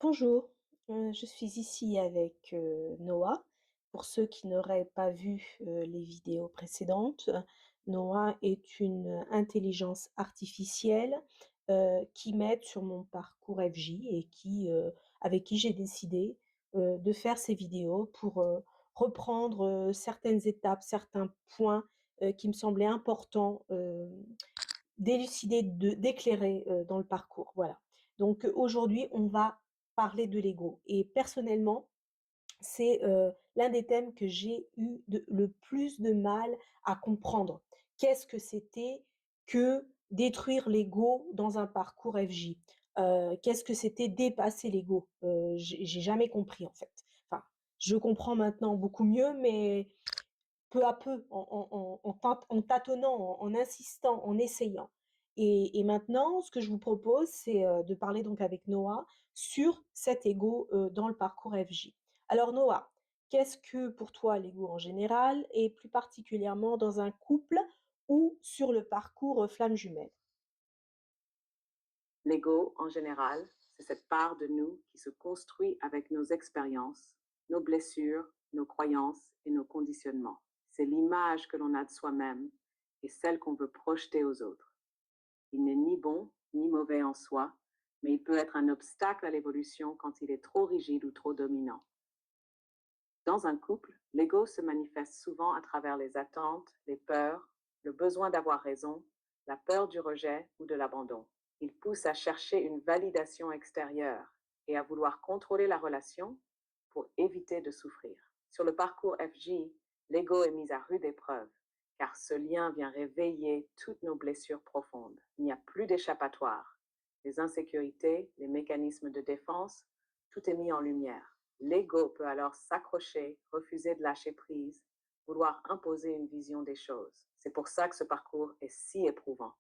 Bonjour, je suis ici avec Noah. Pour ceux qui n'auraient pas vu les vidéos précédentes, Noah est une intelligence artificielle qui m'aide sur mon parcours FJ et avec qui j'ai décidé de faire ces vidéos pour reprendre certaines étapes, certains points qui me semblaient importants d'élucider, d'éclairer dans le parcours. Voilà. Donc aujourd'hui, on va parler de l'ego. Et personnellement, c'est l'un des thèmes que j'ai eu le plus de mal à comprendre. Qu'est-ce que c'était que détruire l'ego dans un parcours FJ? Qu'est-ce que c'était dépasser l'ego? J'ai jamais compris en fait. Enfin, je comprends maintenant beaucoup mieux, mais peu à peu, en tâtonnant, en insistant, en essayant. Et maintenant, ce que je vous propose, c'est de parler donc avec Noah sur cet ego dans le parcours FJ. Alors Noah, qu'est-ce que pour toi l'ego en général et plus particulièrement dans un couple ou sur le parcours flamme jumelle? L'ego, en général, c'est cette part de nous qui se construit avec nos expériences, nos blessures, nos croyances et nos conditionnements. C'est l'image que l'on a de soi-même et celle qu'on veut projeter aux autres. Il n'est ni bon ni mauvais en soi, mais il peut être un obstacle à l'évolution quand il est trop rigide ou trop dominant. Dans un couple, l'ego se manifeste souvent à travers les attentes, les peurs, le besoin d'avoir raison, la peur du rejet ou de l'abandon. Il pousse à chercher une validation extérieure et à vouloir contrôler la relation pour éviter de souffrir. Sur le parcours FJ, l'ego est mis à rude épreuve, car ce lien vient réveiller toutes nos blessures profondes. Il n'y a plus d'échappatoire. Les insécurités, les mécanismes de défense, tout est mis en lumière. L'ego peut alors s'accrocher, refuser de lâcher prise, vouloir imposer une vision des choses. C'est pour ça que ce parcours est si éprouvant.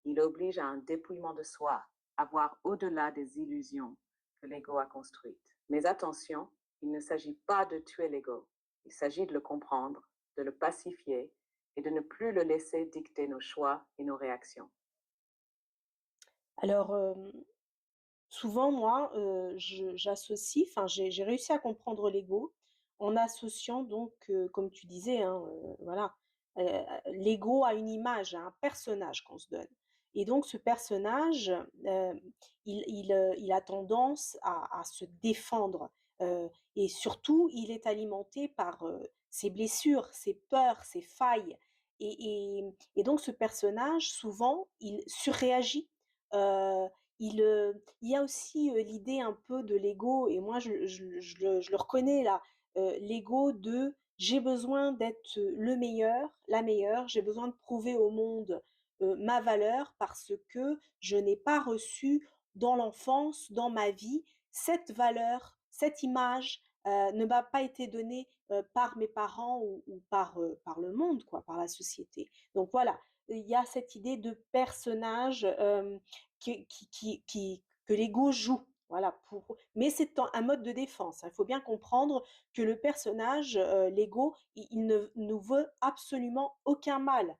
Il oblige à un dépouillement de soi, à voir au-delà des illusions que l'ego a construites. Mais attention, il ne s'agit pas de tuer l'ego. Il s'agit de le comprendre, de le pacifier et de ne plus le laisser dicter nos choix et nos réactions. Alors, souvent, moi, j'associe, enfin, j'ai réussi à comprendre l'ego en associant donc, comme tu disais, hein, voilà, l'ego a une image, à un personnage qu'on se donne. Et donc, ce personnage, il a tendance à se défendre. Et surtout, il est alimenté par ses blessures, ses peurs, ses failles. Et donc, ce personnage, souvent, il surréagit. Euh, il y a aussi l'idée un peu de l'ego, et moi je le reconnais là, l'ego de j'ai besoin d'être le meilleur, la meilleure, j'ai besoin de prouver au monde ma valeur parce que je n'ai pas reçu dans l'enfance, dans ma vie, cette valeur, cette image ne m'a pas été donnée par mes parents ou par le monde, quoi, par la société. Donc voilà, il y a cette idée de personnage que l'ego joue. Voilà, mais c'est un mode de défense. Il faut bien comprendre que le personnage, l'ego, il ne nous veut absolument aucun mal.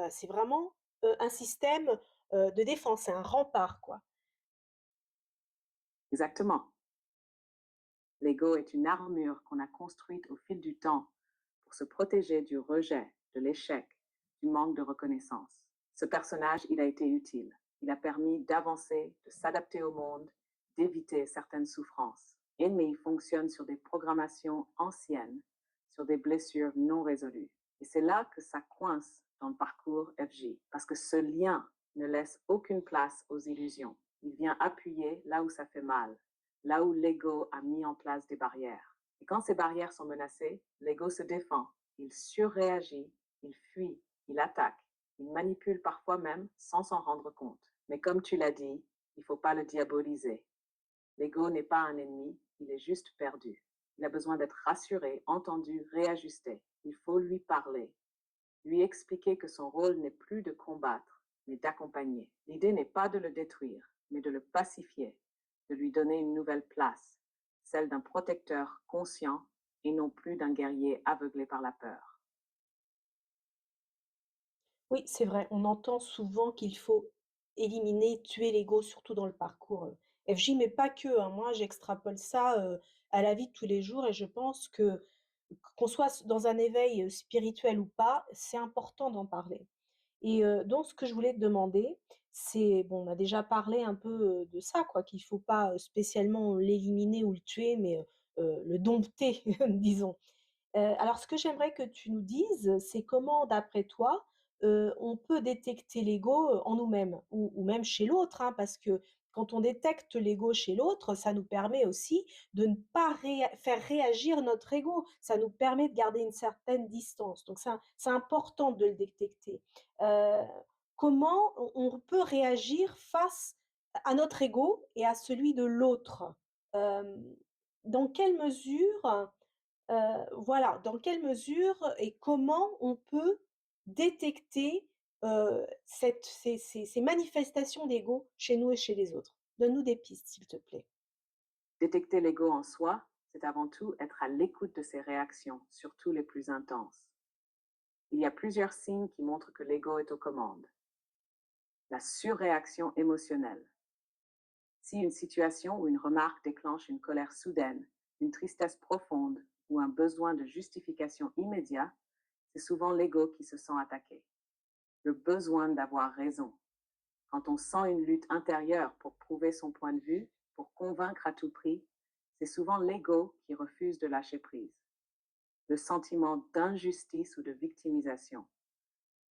C'est vraiment un système de défense, c'est un rempart, quoi. Exactement. L'ego est une armure qu'on a construite au fil du temps pour se protéger du rejet, de l'échec, du manque de reconnaissance. Ce personnage, il a été utile. Il a permis d'avancer, de s'adapter au monde, d'éviter certaines souffrances. Mais il fonctionne sur des programmations anciennes, sur des blessures non résolues. Et c'est là que ça coince dans le parcours FJ, parce que ce lien ne laisse aucune place aux illusions. Il vient appuyer là où ça fait mal, là où l'ego a mis en place des barrières. Et quand ces barrières sont menacées, l'ego se défend, il surréagit, il fuit, il attaque, il manipule parfois même sans s'en rendre compte. Mais comme tu l'as dit, il ne faut pas le diaboliser. L'ego n'est pas un ennemi, il est juste perdu. Il a besoin d'être rassuré, entendu, réajusté. Il faut lui parler, lui expliquer que son rôle n'est plus de combattre, mais d'accompagner. L'idée n'est pas de le détruire, mais de le pacifier, de lui donner une nouvelle place, celle d'un protecteur conscient et non plus d'un guerrier aveuglé par la peur. Oui, c'est vrai, on entend souvent qu'il faut éliminer, tuer l'ego, surtout dans le parcours, FJ, mais pas que, hein. Moi, j'extrapole ça, à la vie de tous les jours et je pense que qu'on soit dans un éveil, spirituel ou pas, c'est important d'en parler. Et donc ce que je voulais te demander, c'est bon, on a déjà parlé un peu, de ça quoi, qu'il faut pas, spécialement l'éliminer ou le tuer, mais le dompter, disons. Alors ce que j'aimerais que tu nous dises, c'est comment d'après toi, on peut détecter l'ego, en nous-mêmes ou même chez l'autre, hein? Parce que quand on détecte l'ego chez l'autre, ça nous permet aussi de ne pas faire réagir notre ego. Ça nous permet de garder une certaine distance. Donc c'est important de le détecter. Heu, Comment on peut réagir face à notre ego et à celui de l'autre? Hem, dans quelle mesure voilà, dans quelle mesure et comment on peut détecter, ces manifestations d'ego chez nous et chez les autres? Donne-nous des pistes, s'il te plaît. Détecter l'ego en soi, c'est avant tout être à l'écoute de ses réactions, surtout les plus intenses. Il y a plusieurs signes qui montrent que l'ego est aux commandes. La surréaction émotionnelle. Si une situation ou une remarque déclenche une colère soudaine, une tristesse profonde ou un besoin de justification immédiat, c'est souvent l'ego qui se sent attaqué. Le besoin d'avoir raison. Quand on sent une lutte intérieure pour prouver son point de vue, pour convaincre à tout prix, c'est souvent l'ego qui refuse de lâcher prise. Le sentiment d'injustice ou de victimisation.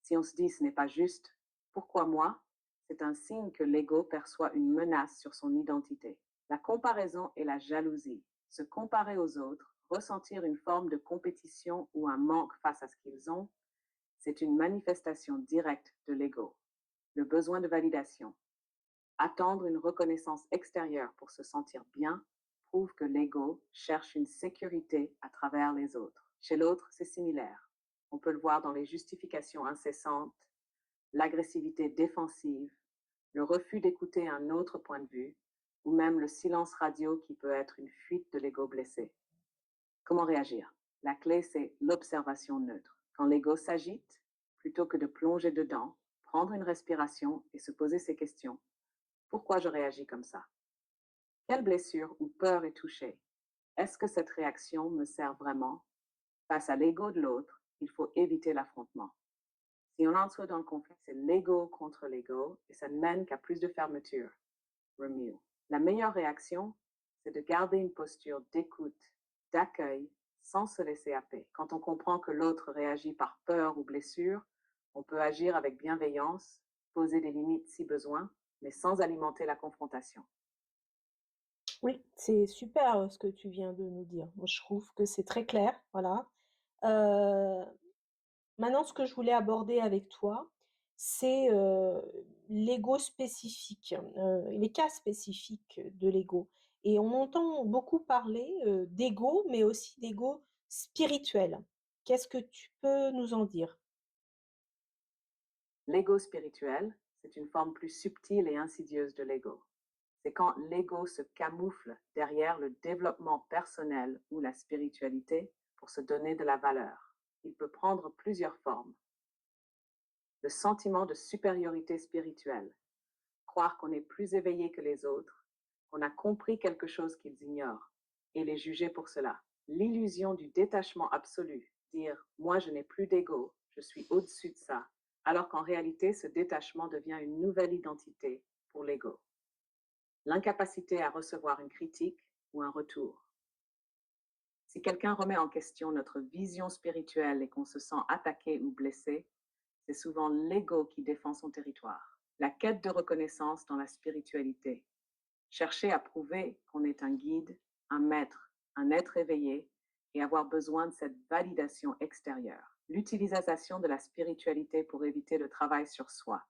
Si on se dit ce n'est pas juste, pourquoi moi? C'est un signe que l'ego perçoit une menace sur son identité. La comparaison et la jalousie. Se comparer aux autres, ressentir une forme de compétition ou un manque face à ce qu'ils ont, c'est une manifestation directe de l'ego. Le besoin de validation. Attendre une reconnaissance extérieure pour se sentir bien prouve que l'ego cherche une sécurité à travers les autres. Chez l'autre, c'est similaire. On peut le voir dans les justifications incessantes, l'agressivité défensive, le refus d'écouter un autre point de vue, ou même le silence radio qui peut être une fuite de l'ego blessé. Comment réagir? La clé, c'est l'observation neutre. Quand l'ego s'agite, plutôt que de plonger dedans, prendre une respiration et se poser ces questions. Pourquoi je réagis comme ça? Quelle blessure ou peur est touchée? Est-ce que cette réaction me sert vraiment? Face à l'ego de l'autre, il faut éviter l'affrontement. Si on entre dans le conflit, c'est l'ego contre l'ego et ça ne mène qu'à plus de fermeture. Remue. La meilleure réaction, c'est de garder une posture d'écoute, d'accueil, sans se laisser happer. Quand on comprend que l'autre réagit par peur ou blessure, on peut agir avec bienveillance, poser des limites si besoin, mais sans alimenter la confrontation. Oui, c'est super, ce que tu viens de nous dire. Moi, je trouve que c'est très clair, voilà. Heu, Maintenant ce que je voulais aborder avec toi, c'est, l'ego spécifique, les cas spécifiques de l'ego et on entend beaucoup parler, d'ego, mais aussi d'ego spirituel. Qu'est-ce que tu peux nous en dire? L'ego spirituel, c'est une forme plus subtile et insidieuse de l'ego. C'est quand l'ego se camoufle derrière le développement personnel ou la spiritualité pour se donner de la valeur. Il peut prendre plusieurs formes. Le sentiment de supériorité spirituelle, croire qu'on est plus éveillé que les autres, qu'on a compris quelque chose qu'ils ignorent, et les juger pour cela. L'illusion du détachement absolu, dire moi je n'ai plus d'ego, je suis au-dessus de ça, alors qu'en réalité ce détachement devient une nouvelle identité pour l'ego. L'incapacité à recevoir une critique ou un retour. Si quelqu'un remet en question notre vision spirituelle et qu'on se sent attaqué ou blessé, c'est souvent l'ego qui défend son territoire. La quête de reconnaissance dans la spiritualité. Chercher à prouver qu'on est un guide, un maître, un être éveillé et avoir besoin de cette validation extérieure. L'utilisation de la spiritualité pour éviter le travail sur soi.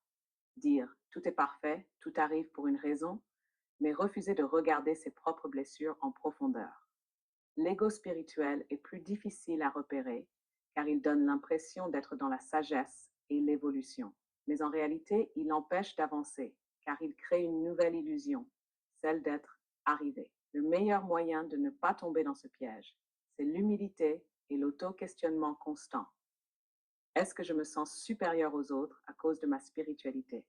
Dire tout est parfait, tout arrive pour une raison, mais refuser de regarder ses propres blessures en profondeur. L'ego spirituel est plus difficile à repérer car il donne l'impression d'être dans la sagesse et l'évolution. Mais en réalité, il empêche d'avancer car il crée une nouvelle illusion, celle d'être arrivé. Le meilleur moyen de ne pas tomber dans ce piège, c'est l'humilité et l'auto-questionnement constant. Est-ce que je me sens supérieur aux autres à cause de ma spiritualité?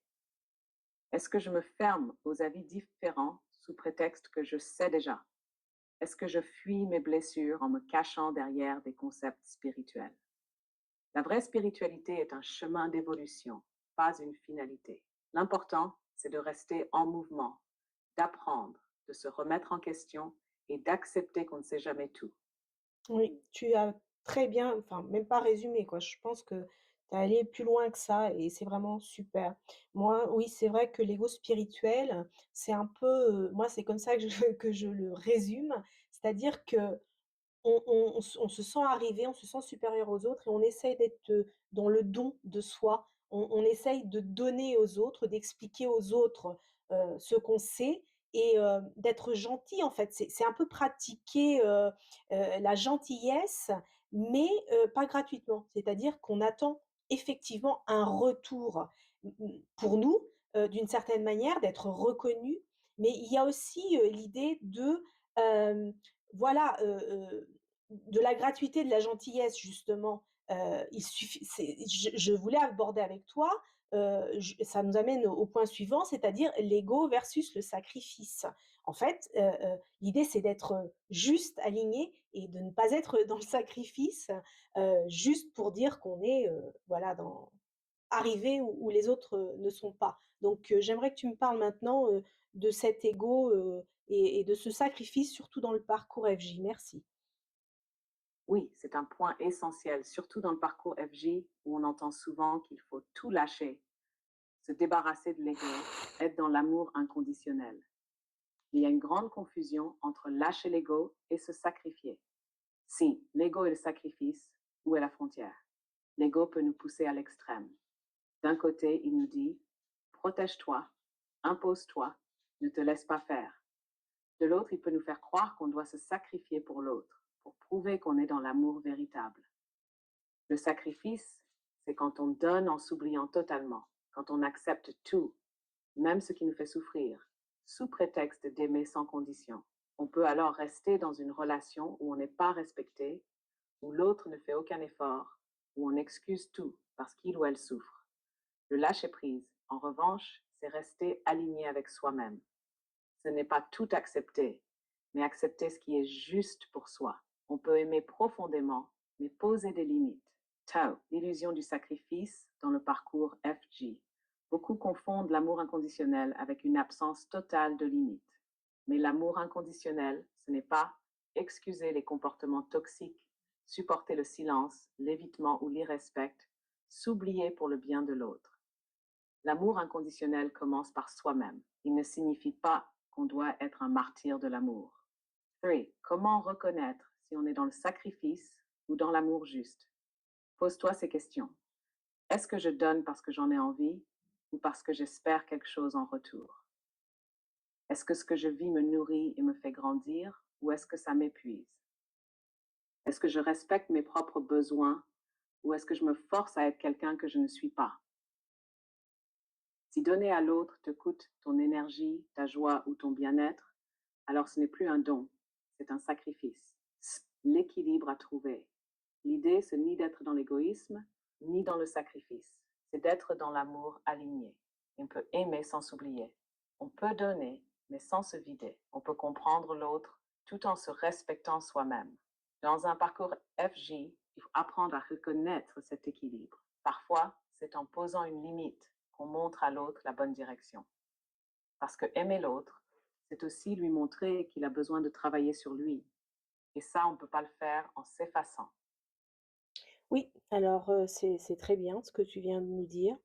Est-ce que je me ferme aux avis différents sous prétexte que je sais déjà? Est-ce que je fuis mes blessures en me cachant derrière des concepts spirituels? La vraie spiritualité est un chemin d'évolution, pas une finalité. L'important, c'est de rester en mouvement, d'apprendre, de se remettre en question et d'accepter qu'on ne sait jamais tout. Oui, tu as très bien, enfin, même pas résumé, quoi. Je pense que tu es allé plus loin que ça et c'est vraiment super. Moi, oui, c'est vrai que l'ego spirituel, c'est un peu, moi, c'est comme ça que je que je le résume. C'est-à-dire que on se sent arrivé, on se sent supérieur aux autres et on essaye d'être, dans le don de soi. On essaye de donner aux autres, d'expliquer aux autres, ce qu'on sait et d'être gentil, en fait. C'est un peu pratiquer, la gentillesse, mais pas gratuitement. C'est-à-dire qu'on attend effectivement un retour, pour nous, d'une certaine manière, d'être reconnus. Mais il y a aussi, l'idée de, hem, voilà, de la gratuité, de la gentillesse justement, il suffit c'est je voulais aborder avec toi, j ça nous amène au point suivant, c'est-à-dire l'ego versus le sacrifice. En fait, l'idée c'est d'être, juste aligné et de ne pas être dans le sacrifice, juste pour dire qu'on est, voilà dans arrivé où les autres, ne sont pas. Donc, j'aimerais que tu me parles maintenant, de cet ego, et de ce sacrifice surtout dans le parcours FJ. Merci. Oui, c'est un point essentiel, surtout dans le parcours FJ où on entend souvent qu'il faut tout lâcher, se débarrasser de l'ego, être dans l'amour inconditionnel. Il y a une grande confusion entre lâcher l'ego et se sacrifier. Si l'ego est le sacrifice, où est la frontière? L'ego peut nous pousser à l'extrême. D'un côté, il nous dit: protège-toi, impose-toi, ne te laisse pas faire. De l'autre, il peut nous faire croire qu'on doit se sacrifier pour l'autre, pour prouver qu'on est dans l'amour véritable. Le sacrifice, c'est quand on donne en s'oubliant totalement, quand on accepte tout, même ce qui nous fait souffrir, sous prétexte d'aimer sans condition. On peut alors rester dans une relation où on n'est pas respecté, où l'autre ne fait aucun effort, où on excuse tout parce qu'il ou elle souffre. Le lâcher-prise, en revanche, c'est rester aligné avec soi-même. Ce n'est pas tout accepter, mais accepter ce qui est juste pour soi. On peut aimer profondément, mais poser des limites. Tao, l'illusion du sacrifice dans le parcours FG. Beaucoup confondent l'amour inconditionnel avec une absence totale de limites. Mais l'amour inconditionnel, ce n'est pas excuser les comportements toxiques, supporter le silence, l'évitement ou l'irrespect, s'oublier pour le bien de l'autre. L'amour inconditionnel commence par soi-même. Il ne signifie pas qu'on doit être un martyr de l'amour. 3. Comment reconnaître si on est dans le sacrifice ou dans l'amour juste? Pose-toi ces questions. Est-ce que je donne parce que j'en ai envie ou parce que j'espère quelque chose en retour? Est-ce que ce que je vis me nourrit et me fait grandir ou est-ce que ça m'épuise? Est-ce que je respecte mes propres besoins ou est-ce que je me force à être quelqu'un que je ne suis pas? Si donner à l'autre te coûte ton énergie, ta joie ou ton bien-être, alors ce n'est plus un don, c'est un sacrifice. L'équilibre à trouver. L'idée, c'est ni d'être dans l'égoïsme, ni dans le sacrifice. C'est d'être dans l'amour aligné. On peut aimer sans s'oublier. On peut donner, mais sans se vider. On peut comprendre l'autre tout en se respectant soi-même. Dans un parcours FJ, il faut apprendre à reconnaître cet équilibre. Parfois, c'est en posant une limite qu'on montre à l'autre la bonne direction. Parce que aimer l'autre, c'est aussi lui montrer qu'il a besoin de travailler sur lui. Et ça, on ne peut pas le faire en s'effaçant. Oui, alors, c'est très bien ce que tu viens de nous dire.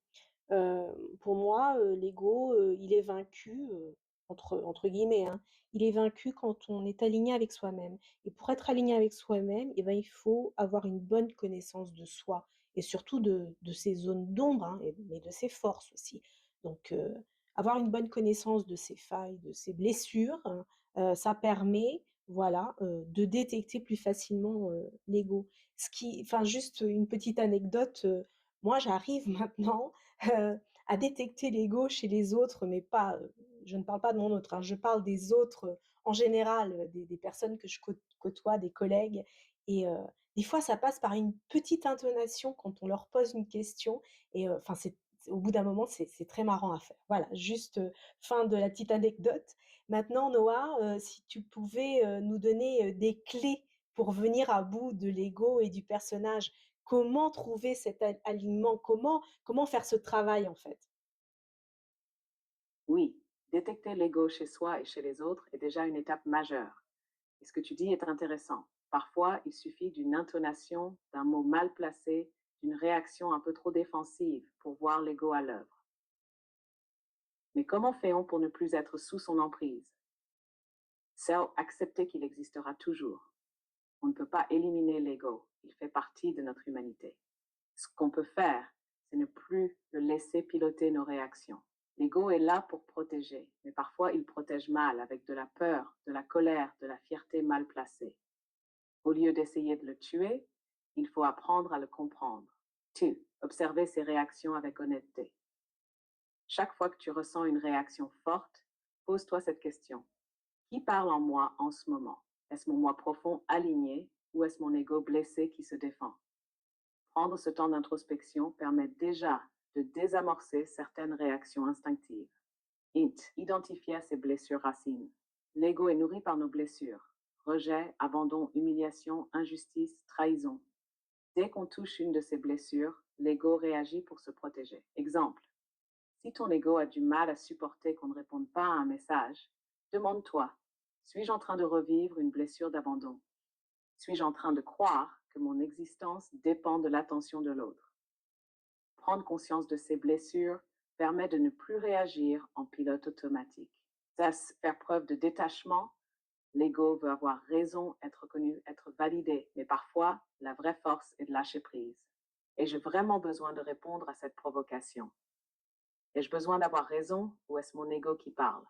Pour moi, l'ego, il est vaincu, entre guillemets, hein. Il est vaincu quand on est aligné avec soi-même et pour être aligné avec soi-même et ben, il faut avoir une bonne connaissance de soi et surtout de ses zones d'ombre, hein, et mais de ses forces aussi. Donc, avoir une bonne connaissance de ses failles, de ses blessures, hein, ça permet, voilà, de détecter plus facilement, l'ego. Ce qui enfin, juste une petite anecdote, moi j'arrive maintenant à détecter l'ego chez les autres, mais pas, je ne parle pas de mon autre, hein, je parle des autres, en général, des personnes que je côtoie, des collègues et des fois ça passe par une petite intonation quand on leur pose une question et enfin au bout d'un moment, c'est très marrant à faire. Voilà, juste, fin de la petite anecdote. Maintenant Noah, si tu pouvais, nous donner, des clés pour venir à bout de l'ego et du personnage. Comment trouver cet alignement? Comment faire ce travail, en fait? Oui, détecter l'ego chez soi et chez les autres est déjà une étape majeure. Et ce que tu dis est intéressant. Parfois, il suffit d'une intonation, d'un mot mal placé, d'une réaction un peu trop défensive pour voir l'ego à l'œuvre. Mais comment fait-on pour ne plus être sous son emprise? C'est accepter qu'il existera toujours. On ne peut pas éliminer l'ego, il fait partie de notre humanité. Ce qu'on peut faire, c'est ne plus le laisser piloter nos réactions. L'ego est là pour protéger, mais parfois il protège mal avec de la peur, de la colère, de la fierté mal placée. Au lieu d'essayer de le tuer, il faut apprendre à le comprendre. Observer ses réactions avec honnêteté. Chaque fois que tu ressens une réaction forte, pose-toi cette question. Qui parle en moi en ce moment? Est-ce mon moi profond aligné ou est-ce mon ego blessé qui se défend? Prendre ce temps d'introspection permet déjà de désamorcer certaines réactions instinctives. Identifier ses blessures racines. L'ego est nourri par nos blessures. Rejet, abandon, humiliation, injustice, trahison. Dès qu'on touche une de ces blessures, l'ego réagit pour se protéger. Exemple, si ton ego a du mal à supporter qu'on ne réponde pas à un message, demande-toi, suis-je en train de revivre une blessure d'abandon? Suis-je en train de croire que mon existence dépend de l'attention de l'autre? Prendre conscience de ces blessures permet de ne plus réagir en pilote automatique. Ça, faire preuve de détachement, l'ego veut avoir raison, être reconnu, être validé, mais parfois, la vraie force est de lâcher prise. Ai-je vraiment besoin de répondre à cette provocation? Ai-je besoin d'avoir raison ou est-ce mon ego qui parle?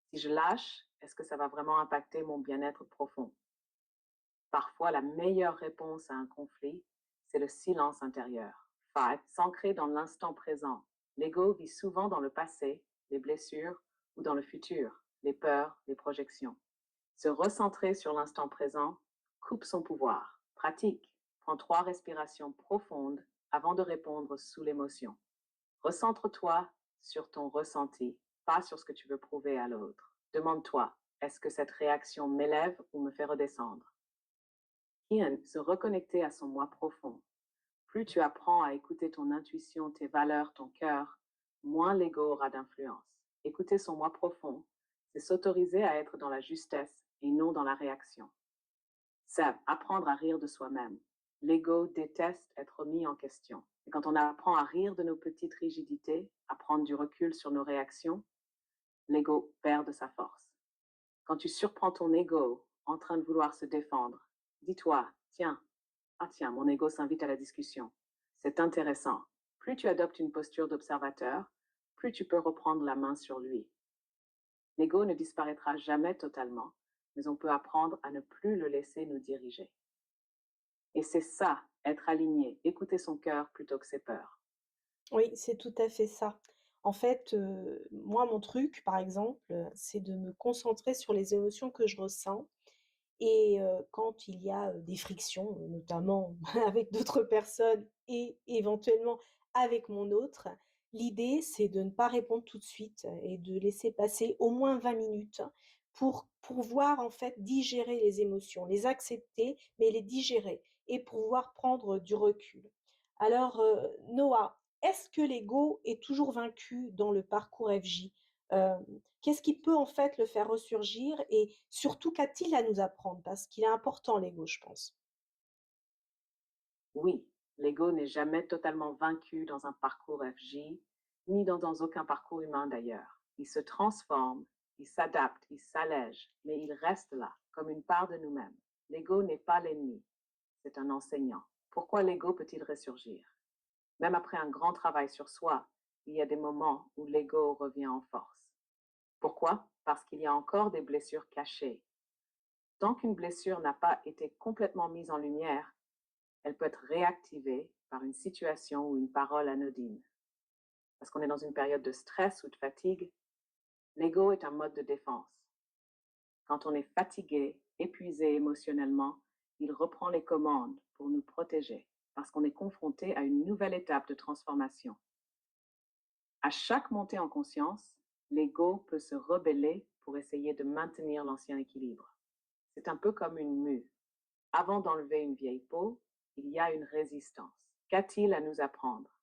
Si je lâche, est-ce que ça va vraiment impacter mon bien-être profond? Parfois, la meilleure réponse à un conflit, c'est le silence intérieur. 5. S'ancrer dans l'instant présent. L'ego vit souvent dans le passé, les blessures, ou dans le futur, les peurs, les projections. Se recentrer sur l'instant présent coupe son pouvoir. Pratique. Prends 3 respirations profondes avant de répondre sous l'émotion. Recentre-toi sur ton ressenti, pas sur ce que tu veux prouver à l'autre. Demande-toi, est-ce que cette réaction m'élève ou me fait redescendre? Ian, se reconnecter à son moi profond. Plus tu apprends à écouter ton intuition, tes valeurs, ton cœur, moins l'ego aura d'influence. Écouter son moi profond, c'est s'autoriser à être dans la justesse et non dans la réaction. C'est apprendre à rire de soi-même. L'ego déteste être mis en question. Et quand on apprend à rire de nos petites rigidités, à prendre du recul sur nos réactions, l'ego perd de sa force. Quand tu surprends ton ego en train de vouloir se défendre, dis-toi, tiens, ah tiens, mon ego s'invite à la discussion. C'est intéressant. Plus tu adoptes une posture d'observateur, plus tu peux reprendre la main sur lui. L'ego ne disparaîtra jamais totalement, mais on peut apprendre à ne plus le laisser nous diriger. Et c'est ça, être aligné, écouter son cœur plutôt que ses peurs. Oui, c'est tout à fait ça. En fait, moi, mon truc, par exemple, c'est de me concentrer sur les émotions que je ressens et quand il y a, des frictions, notamment avec d'autres personnes et éventuellement avec mon autre, l'idée, c'est de ne pas répondre tout de suite et de laisser passer au moins 20 minutes pour pouvoir, en fait, digérer les émotions, les accepter, mais les digérer et pouvoir prendre du recul. Alors, Noah, est-ce que l'ego est toujours vaincu dans le parcours FJ? Hem, Qu'est-ce qui peut, en fait, le faire ressurgir et surtout qu'a-t-il à nous apprendre? Parce qu'il est important l'ego, je pense. Oui, l'ego n'est jamais totalement vaincu dans un parcours FJ, ni dans aucun parcours humain d'ailleurs. Il se transforme, il s'adapte, il s'allège, mais il reste là, comme une part de nous-mêmes. L'ego n'est pas l'ennemi, c'est un enseignant. Pourquoi l'ego peut-il ressurgir? Même après un grand travail sur soi, il y a des moments où l'ego revient en force. Pourquoi? Parce qu'il y a encore des blessures cachées. Tant qu'une blessure n'a pas été complètement mise en lumière, elle peut être réactivée par une situation ou une parole anodine. Parce qu'on est dans une période de stress ou de fatigue, l'ego est un mode de défense. Quand on est fatigué, épuisé émotionnellement, il reprend les commandes pour nous protéger, parce qu'on est confronté à une nouvelle étape de transformation. À chaque montée en conscience, l'ego peut se rebeller pour essayer de maintenir l'ancien équilibre. C'est un peu comme une mue. Avant d'enlever une vieille peau, il y a une résistance. Qu'a-t-il à nous apprendre?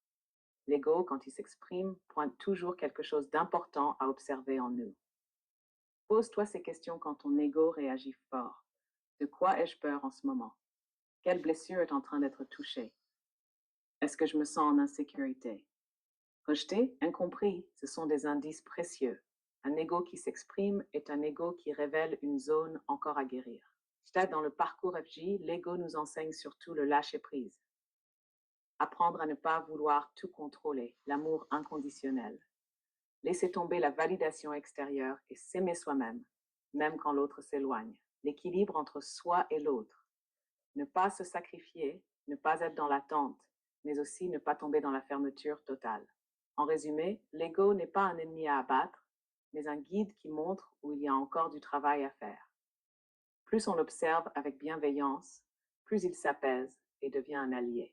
L'ego, quand il s'exprime, pointe toujours quelque chose d'important à observer en nous. Pose-toi ces questions quand ton ego réagit fort. De quoi ai-je peur en ce moment? Quelle blessure est en train d'être touchée? Est-ce que je me sens en insécurité? Rejeté, incompris, ce sont des indices précieux. Un ego qui s'exprime est un ego qui révèle une zone encore à guérir. Stade dans le parcours FJ, l'ego nous enseigne surtout le lâcher-prise. Apprendre à ne pas vouloir tout contrôler, l'amour inconditionnel. Laisser tomber la validation extérieure et s'aimer soi-même, même quand l'autre s'éloigne. L'équilibre entre soi et l'autre. Ne pas se sacrifier, ne pas être dans l'attente, mais aussi ne pas tomber dans la fermeture totale. En résumé, l'ego n'est pas un ennemi à abattre, mais un guide qui montre où il y a encore du travail à faire. Plus on l'observe avec bienveillance, plus il s'apaise et devient un allié.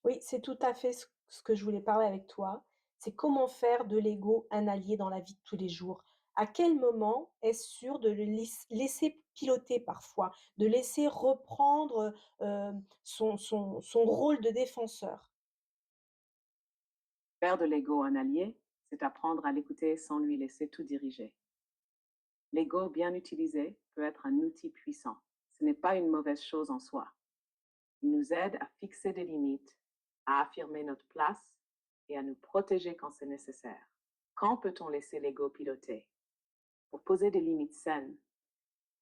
Oui, c'est tout à fait ce que je voulais parler avec toi. C'est comment faire de l'ego un allié dans la vie de tous les jours. À quel moment est-ce sûr de le laisser piloter parfois, de laisser reprendre, son rôle de défenseur? Faire de l'ego un allié, c'est apprendre à l'écouter sans lui laisser tout diriger. L'ego bien utilisé peut être un outil puissant. Ce n'est pas une mauvaise chose en soi. Il nous aide à fixer des limites, à affirmer notre place et à nous protéger quand c'est nécessaire. Quand peut-on laisser l'ego piloter? Pour poser des limites saines,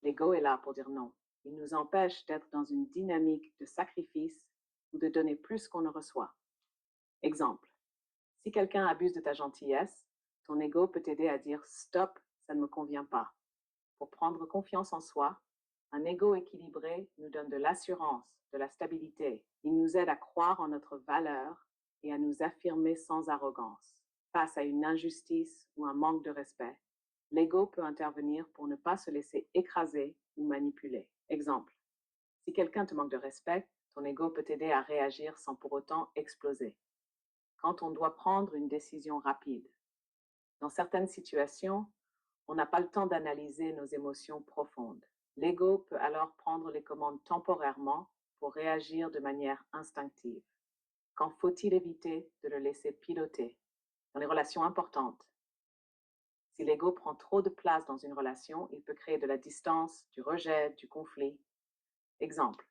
l'ego est là pour dire non. Il nous empêche d'être dans une dynamique de sacrifice ou de donner plus qu'on ne reçoit. Exemple, si quelqu'un abuse de ta gentillesse, ton ego peut t'aider à dire stop, ça ne me convient pas. Pour prendre confiance en soi, un ego équilibré nous donne de l'assurance, de la stabilité. Il nous aide à croire en notre valeur et à nous affirmer sans arrogance. Face à une injustice ou un manque de respect, l'ego peut intervenir pour ne pas se laisser écraser ou manipuler. Exemple, si quelqu'un te manque de respect, ton ego peut t'aider à réagir sans pour autant exploser. Quand on doit prendre une décision rapide, dans certaines situations, on n'a pas le temps d'analyser nos émotions profondes. L'ego peut alors prendre les commandes temporairement pour réagir de manière instinctive. Quand faut-il éviter de le laisser piloter? Dans les relations importantes, si l'ego prend trop de place dans une relation, il peut créer de la distance, du rejet, du conflit. Exemple,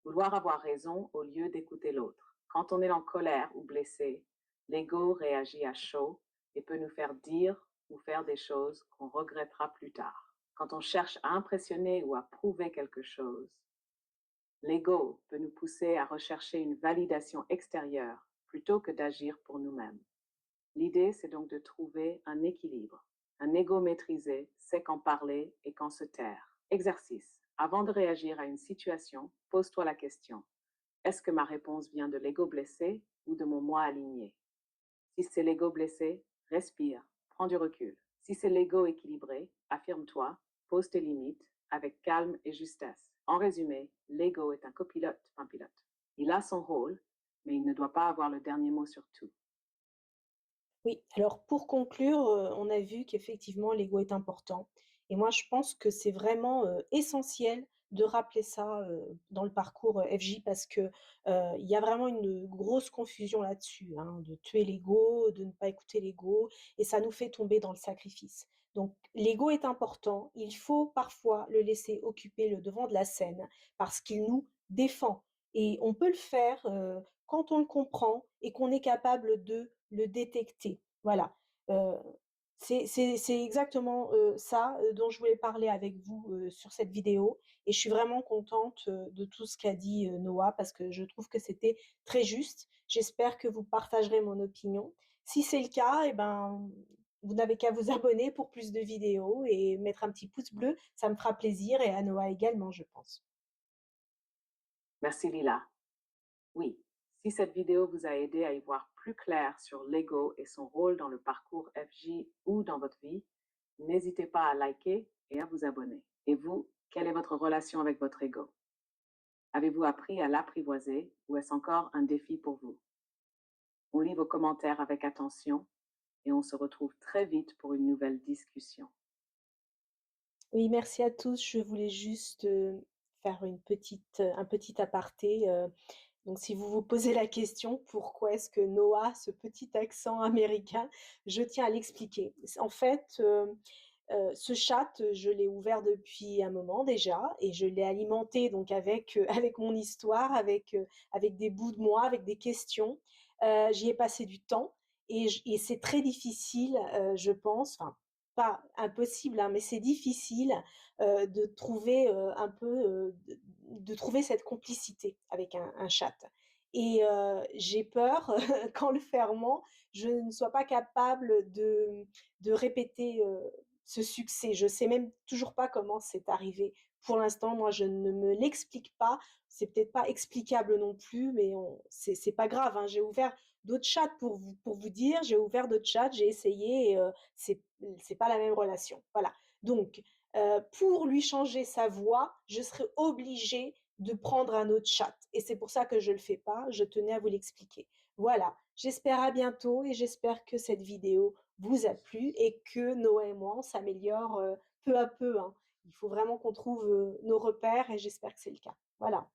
vouloir avoir raison au lieu d'écouter l'autre. Quand on est en colère ou blessé, l'ego réagit à chaud et peut nous faire dire ou faire des choses qu'on regrettera plus tard. Quand on cherche à impressionner ou à prouver quelque chose, l'ego peut nous pousser à rechercher une validation extérieure plutôt que d'agir pour nous-mêmes. L'idée, c'est donc de trouver un équilibre. Un ego maîtrisé sait quand parler et quand se taire. Exercice. Avant de réagir à une situation, pose-toi la question. Est-ce que ma réponse vient de l'ego blessé ou de mon moi aligné? Si c'est l'ego blessé, respire, prends du recul. Si c'est l'ego équilibré, affirme-toi, pose tes limites avec calme et justesse. En résumé, l'ego est un copilote, pas un pilote. Il a son rôle, mais il ne doit pas avoir le dernier mot sur tout. Oui, alors pour conclure, on a vu qu'effectivement l'ego est important et moi je pense que c'est vraiment, essentiel de rappeler ça, dans le parcours, FJ parce que, il y a vraiment une grosse confusion là-dessus, hein, de tuer l'ego, de ne pas écouter l'ego et ça nous fait tomber dans le sacrifice. Donc l'ego est important, il faut parfois le laisser occuper le devant de la scène parce qu'il nous défend et on peut le faire, quand on le comprend et qu'on est capable de le détecter. Voilà, heu, c'est exactement, ça, dont je voulais parler avec vous, sur cette vidéo et je suis vraiment contente, de tout ce qu'a dit, Noah parce que je trouve que c'était très juste. J'espère que vous partagerez mon opinion. Si c'est le cas et ben, vous n'avez qu'à vous abonner pour plus de vidéos et mettre un petit pouce bleu, ça me fera plaisir et à Noah également, je pense. Merci Lila. Oui, si cette vidéo vous a aidé à y voir plus clair sur l'ego et son rôle dans le parcours FJ ou dans votre vie, n'hésitez pas à liker et à vous abonner. Et vous, quelle est votre relation avec votre ego? Avez-vous appris à l'apprivoiser ou est-ce encore un défi pour vous? On lit vos commentaires avec attention et on se retrouve très vite pour une nouvelle discussion. Oui, merci à tous. Je voulais juste, faire un petit aparté, donc si vous vous posez la question: «Pourquoi est-ce que Noah a ce petit accent américain?» Je tiens à l'expliquer. En fait, ce chat, je l'ai ouvert depuis un moment déjà et je l'ai alimenté donc avec, avec mon histoire, avec des bouts de moi, avec des questions. J'y ai passé du temps et c'est très difficile, je pense, enfin, pas impossible, hein, mais c'est difficile, de trouver, un peu, de trouver cette complicité avec un chat et j'ai peur qu'en le fermant, je ne sois pas capable de répéter, ce succès. Je sais même toujours pas comment c'est arrivé. Pour l'instant, moi, je ne me l'explique pas. C'est peut-être pas explicable non plus, mais c'est pas grave, hein. J'ai ouvert d'autres chats pour vous dire, j'ai ouvert d'autres chats, j'ai essayé et c'est pas la même relation. Voilà. Donc, pour lui changer sa voix, je serais obligée de prendre un autre chat et c'est pour ça que je le fais pas. Je tenais à vous l'expliquer. Voilà. J'espère à bientôt et j'espère que cette vidéo vous a plu et que Noah et moi, on s'améliore, peu à peu, hein. Il faut vraiment qu'on trouve, nos repères et j'espère que c'est le cas. Voilà.